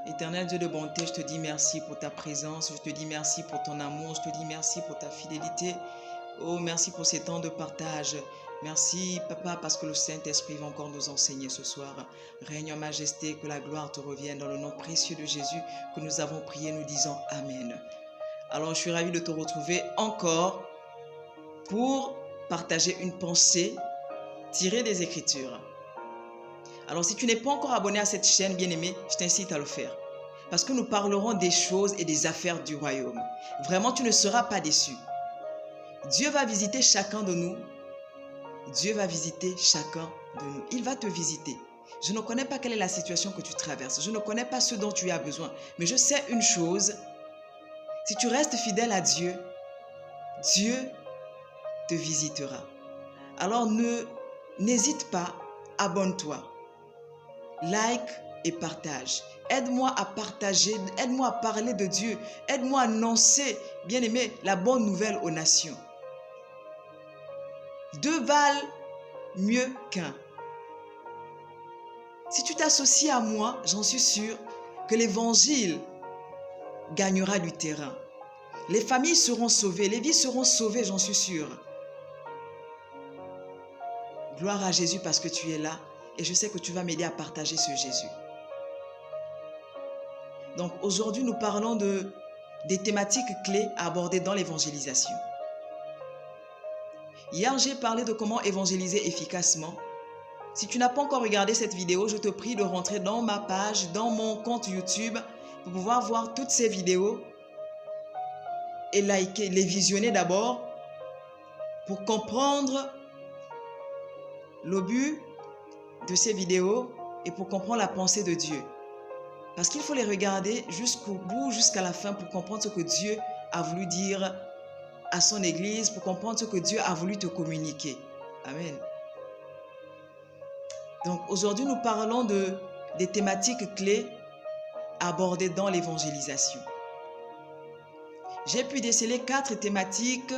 Éternel Dieu de bonté, je te dis merci pour ta présence, je te dis merci pour ton amour, je te dis merci pour ta fidélité. Oh, merci pour ces temps de partage. Merci, Papa, parce que le Saint-Esprit va encore nous enseigner ce soir. Règne en majesté, que la gloire te revienne dans le nom précieux de Jésus que nous avons prié, nous disons Amen. Alors, je suis ravi de te retrouver encore pour partager une pensée tirée des Écritures. Alors, si tu n'es pas encore abonné à cette chaîne, bien-aimé, je t'incite à le faire. Parce que nous parlerons des choses et des affaires du royaume. Vraiment, tu ne seras pas déçu. Dieu va visiter chacun de nous. Dieu va visiter chacun de nous. Il va te visiter. Je ne connais pas quelle est la situation que tu traverses. Je ne connais pas ce dont tu as besoin. Mais je sais une chose. Si tu restes fidèle à Dieu, Dieu te visitera. Alors n'hésite pas, abonne-toi, like et partage. Aide-moi à partager, aide-moi à parler de Dieu, aide-moi à annoncer, bien-aimé, la bonne nouvelle aux nations. Deux valent mieux qu'un. Si tu t'associes à moi, j'en suis sûr que l'évangile gagnera du terrain. Les familles seront sauvées, les vies seront sauvées, j'en suis sûr. Gloire à Jésus parce que tu es là et je sais que tu vas m'aider à partager ce Jésus. Donc aujourd'hui, nous parlons des thématiques clés à aborder dans l'évangélisation. Hier, j'ai parlé de comment évangéliser efficacement. Si tu n'as pas encore regardé cette vidéo, je te prie de rentrer dans ma page, dans mon compte YouTube, pour pouvoir voir toutes ces vidéos et liker, les visionner d'abord pour comprendre le but de ces vidéos et pour comprendre la pensée de Dieu. Parce qu'il faut les regarder jusqu'au bout, jusqu'à la fin pour comprendre ce que Dieu a voulu dire à son Église, pour comprendre ce que Dieu a voulu te communiquer. Amen. Donc aujourd'hui, nous parlons des thématiques clés abordées dans l'évangélisation. J'ai pu déceler 4 thématiques,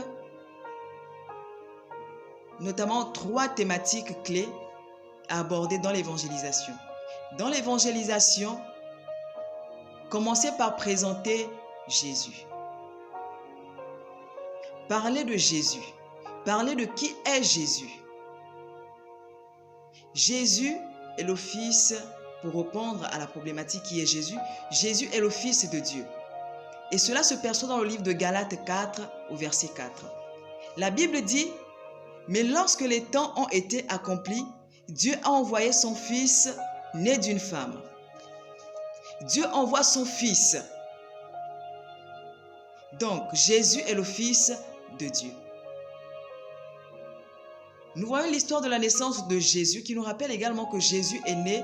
notamment 3 thématiques clés à aborder dans l'évangélisation. Dans l'évangélisation, commencez par présenter Jésus. Parlez de Jésus. Parlez de qui est Jésus. Jésus est le Fils, pour répondre à la problématique qui est Jésus, Jésus est le Fils de Dieu. Et cela se perçoit dans le livre de Galates 4 au verset 4. La Bible dit, « Mais lorsque les temps ont été accomplis, Dieu a envoyé son Fils né d'une femme. » Dieu envoie son Fils. Donc, Jésus est le Fils de Dieu. Nous voyons l'histoire de la naissance de Jésus qui nous rappelle également que Jésus est né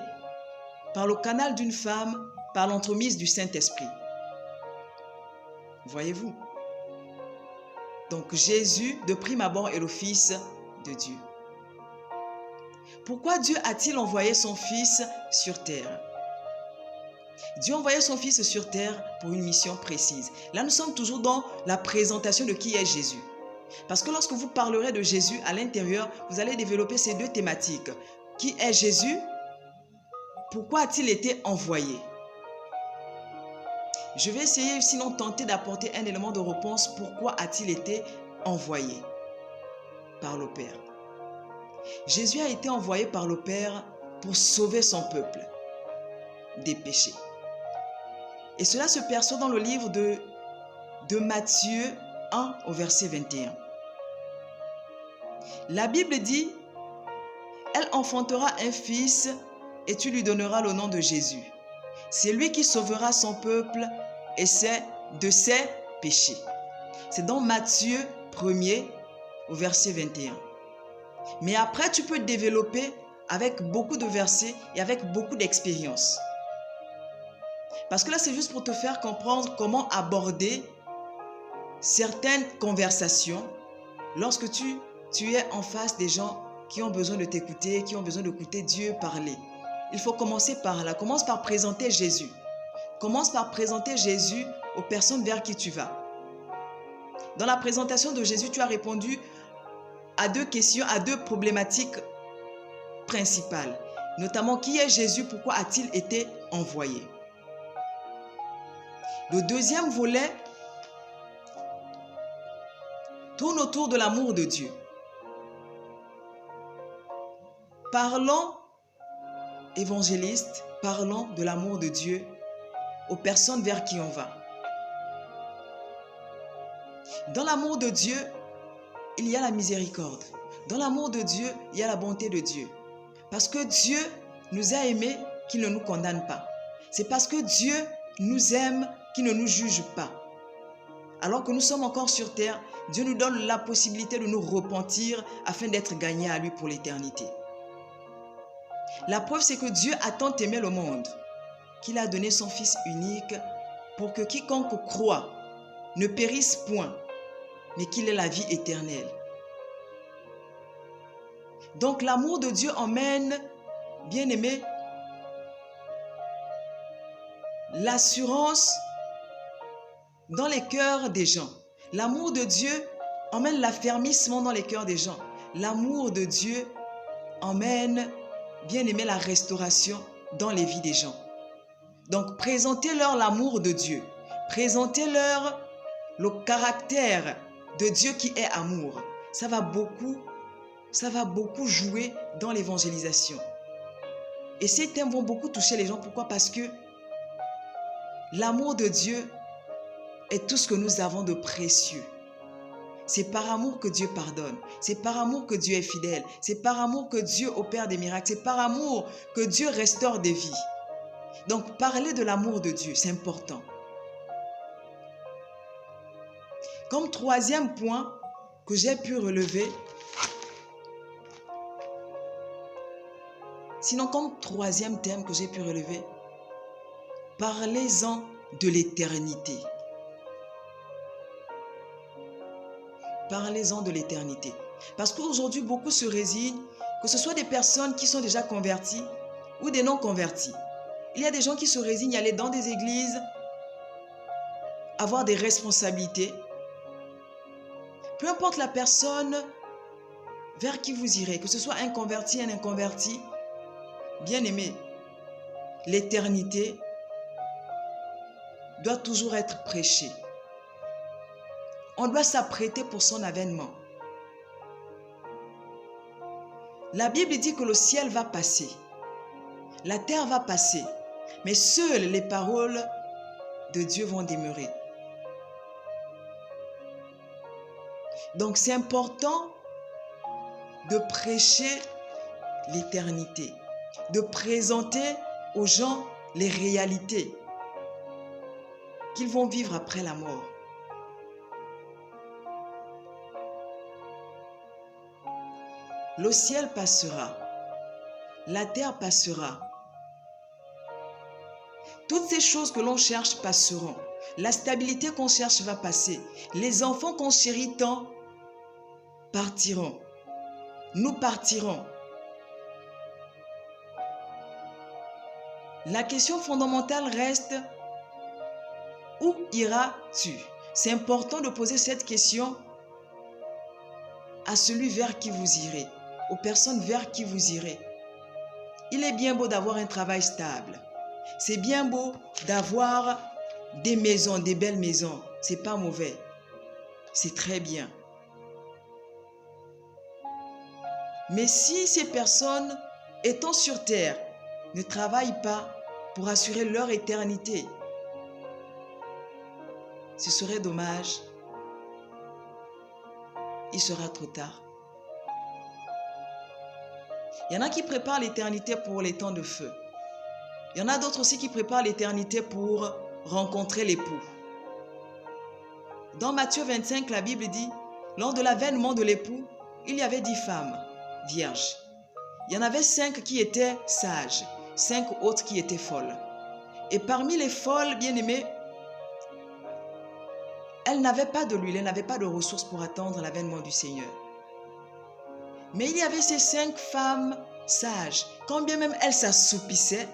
par le canal d'une femme, par l'entremise du Saint-Esprit. Voyez-vous? Donc Jésus, de prime abord, est le Fils de Dieu. Pourquoi Dieu a-t-il envoyé son Fils sur terre? Dieu a envoyé son Fils sur terre pour une mission précise. Là, nous sommes toujours dans la présentation de qui est Jésus. Parce que lorsque vous parlerez de Jésus à l'intérieur, vous allez développer ces 2 thématiques. Qui est Jésus? Pourquoi a-t-il été envoyé? Je vais essayer, sinon tenter d'apporter un élément de réponse. Pourquoi a-t-il été envoyé par le Père? Jésus a été envoyé par le Père pour sauver son peuple des péchés. Et cela se perçoit dans le livre de Matthieu 1 au verset 21. La Bible dit, « Elle enfantera un fils et tu lui donneras le nom de Jésus. C'est lui qui sauvera son peuple et c'est de ses péchés. » C'est dans Matthieu 1er au verset 21. Mais après, tu peux développer avec beaucoup de versets et avec beaucoup d'expérience. Parce que là, c'est juste pour te faire comprendre comment aborder certaines conversations lorsque tu es en face des gens qui ont besoin de t'écouter, qui ont besoin d'écouter Dieu parler. Il faut commencer par là. Commence par présenter Jésus. Commence par présenter Jésus aux personnes vers qui tu vas. Dans la présentation de Jésus, tu as répondu à 2 questions, à 2 problématiques principales. Notamment, qui est Jésus? Pourquoi a-t-il été envoyé? Le deuxième volet tourne autour de l'amour de Dieu. Parlons, évangélistes, parlons de l'amour de Dieu aux personnes vers qui on va. Dans l'amour de Dieu, il y a la miséricorde. Dans l'amour de Dieu, il y a la bonté de Dieu. Parce que Dieu nous a aimés qu'il ne nous condamne pas. C'est parce que Dieu nous aime qu'il ne nous juge pas. Alors que nous sommes encore sur terre, Dieu nous donne la possibilité de nous repentir afin d'être gagnés à lui pour l'éternité. La preuve, c'est que Dieu a tant aimé le monde qu'il a donné son Fils unique pour que quiconque croit ne périsse point, mais qu'il ait la vie éternelle. Donc l'amour de Dieu emmène, bien-aimés, l'assurance dans les cœurs des gens. L'amour de Dieu emmène l'affermissement dans les cœurs des gens. L'amour de Dieu emmène, bien-aimé, la restauration dans les vies des gens. Donc présentez-leur l'amour de Dieu. Présentez-leur le caractère de Dieu qui est amour. Ça va beaucoup jouer dans l'évangélisation. Et ces thèmes vont beaucoup toucher les gens. Pourquoi? Parce que l'amour de Dieu est tout ce que nous avons de précieux. C'est par amour que Dieu pardonne. C'est par amour que Dieu est fidèle. C'est par amour que Dieu opère des miracles. C'est par amour que Dieu restaure des vies. Donc, parler de l'amour de Dieu, c'est important. Comme troisième point que j'ai pu relever, sinon comme troisième thème que j'ai pu relever, parlez-en de l'éternité. Parlez-en de l'éternité. Parce qu'aujourd'hui, beaucoup se résignent, que ce soit des personnes qui sont déjà converties ou des non-convertis. Il y a des gens qui se résignent à aller dans des églises, avoir des responsabilités. Peu importe la personne vers qui vous irez, que ce soit un converti, un inconverti, bien-aimé, l'éternité doit toujours être prêchée. On doit s'apprêter pour son avènement. La Bible dit que le ciel va passer, la terre va passer, mais seules les paroles de Dieu vont demeurer. Donc c'est important de prêcher l'éternité, de présenter aux gens les réalités qu'ils vont vivre après la mort. Le ciel passera, la terre passera. Toutes ces choses que l'on cherche passeront. La stabilité qu'on cherche va passer. Les enfants qu'on chérit tant partiront. Nous partirons. La question fondamentale reste: où iras-tu? C'est important de poser cette question à celui vers qui vous irez, aux personnes vers qui vous irez. Il est bien beau d'avoir un travail stable. C'est bien beau d'avoir des maisons, des belles maisons. C'est pas mauvais. C'est très bien. Mais si ces personnes, étant sur terre, ne travaillent pas pour assurer leur éternité, ce serait dommage. Il sera trop tard. Il y en a qui préparent l'éternité pour les temps de feu. Il y en a d'autres aussi qui préparent l'éternité pour rencontrer l'époux. Dans Matthieu 25, la Bible dit, lors de l'avènement de l'époux, il y avait 10 femmes vierges. Il y en avait 5 qui étaient sages, 5 autres qui étaient folles. Et parmi les folles, bien-aimées, elles n'avaient pas de l'huile, elles n'avaient pas de ressources pour attendre l'avènement du Seigneur. Mais il y avait ces 5 femmes sages. Quand bien même elles s'assoupissaient,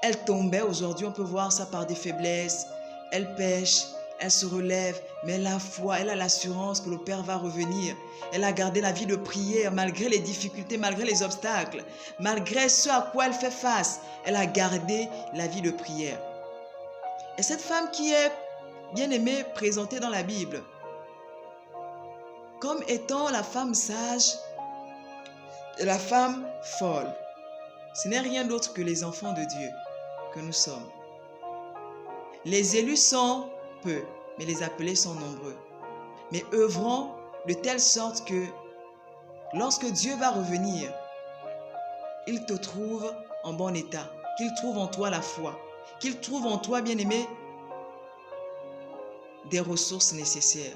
elles tombaient. Aujourd'hui, on peut voir ça par des faiblesses. Elles pêchent, elles se relèvent, mais la foi, elle a l'assurance que le Père va revenir. Elle a gardé la vie de prière malgré les difficultés, malgré les obstacles, malgré ce à quoi elle fait face. Elle a gardé la vie de prière. Et cette femme qui est bien-aimée, présentée dans la Bible comme étant la femme sage et la femme folle. Ce n'est rien d'autre que les enfants de Dieu que nous sommes. Les élus sont peu, mais les appelés sont nombreux. Mais œuvrons de telle sorte que lorsque Dieu va revenir, il te trouve en bon état, qu'il trouve en toi la foi, qu'il trouve en toi, bien-aimé, des ressources nécessaires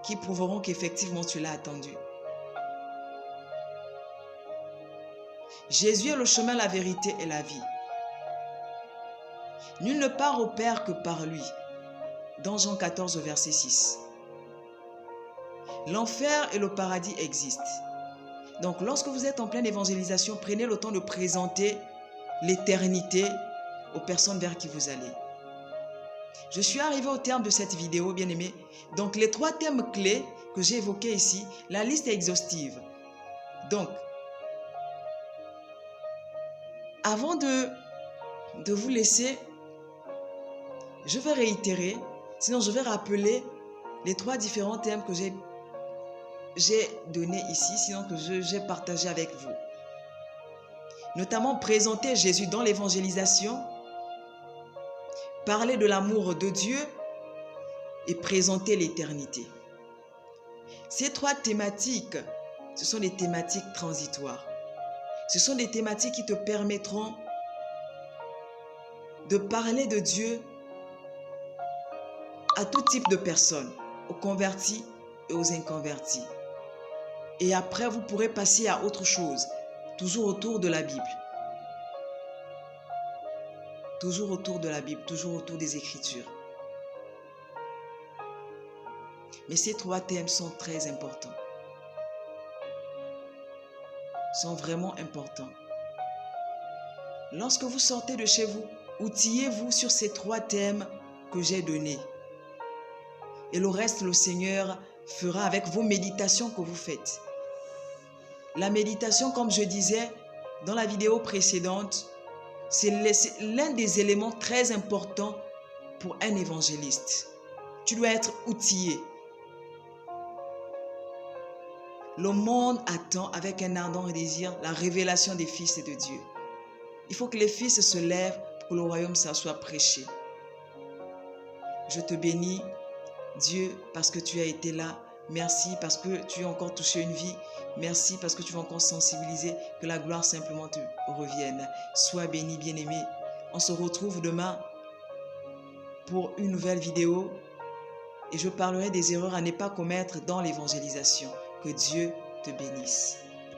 qui prouveront qu'effectivement tu l'as attendu. Jésus est le chemin, la vérité et la vie. Nul ne part au Père que par lui. Dans Jean 14, verset 6. L'enfer et le paradis existent. Donc, lorsque vous êtes en pleine évangélisation, prenez le temps de présenter l'éternité aux personnes vers qui vous allez. Je suis arrivé au terme de cette vidéo, bien-aimés. Donc, les 3 thèmes clés que j'ai évoqués ici, la liste est exhaustive. Donc, avant de vous laisser, je vais réitérer, sinon je vais rappeler les 3 différents thèmes que j'ai donnés ici, sinon que j'ai partagé avec vous. Notamment présenter Jésus dans l'évangélisation, parler de l'amour de Dieu et présenter l'éternité. Ces 3 thématiques, ce sont des thématiques transitoires. Ce sont des thématiques qui te permettront de parler de Dieu à tout type de personnes, aux convertis et aux inconvertis. Et après, vous pourrez passer à autre chose, toujours autour de la Bible. Toujours autour de la Bible, toujours autour des Écritures. Mais ces 3 thèmes sont très importants. Sont vraiment importants. Lorsque vous sortez de chez vous, outillez-vous sur ces 3 thèmes que j'ai donnés. Et le reste, le Seigneur fera avec vos méditations que vous faites. La méditation, comme je disais dans la vidéo précédente, c'est l'un des éléments très importants pour un évangéliste. Tu dois être outillé. Le monde attend avec un ardent désir la révélation des fils de Dieu. Il faut que les fils se lèvent pour que le royaume soit prêché. Je te bénis, Dieu, parce que tu as été là. Merci parce que tu as encore touché une vie. Merci parce que tu vas encore sensibiliser, que la gloire simplement te revienne. Sois béni, bien-aimé. On se retrouve demain pour une nouvelle vidéo et je parlerai des erreurs à ne pas commettre dans l'évangélisation. Que Dieu te bénisse.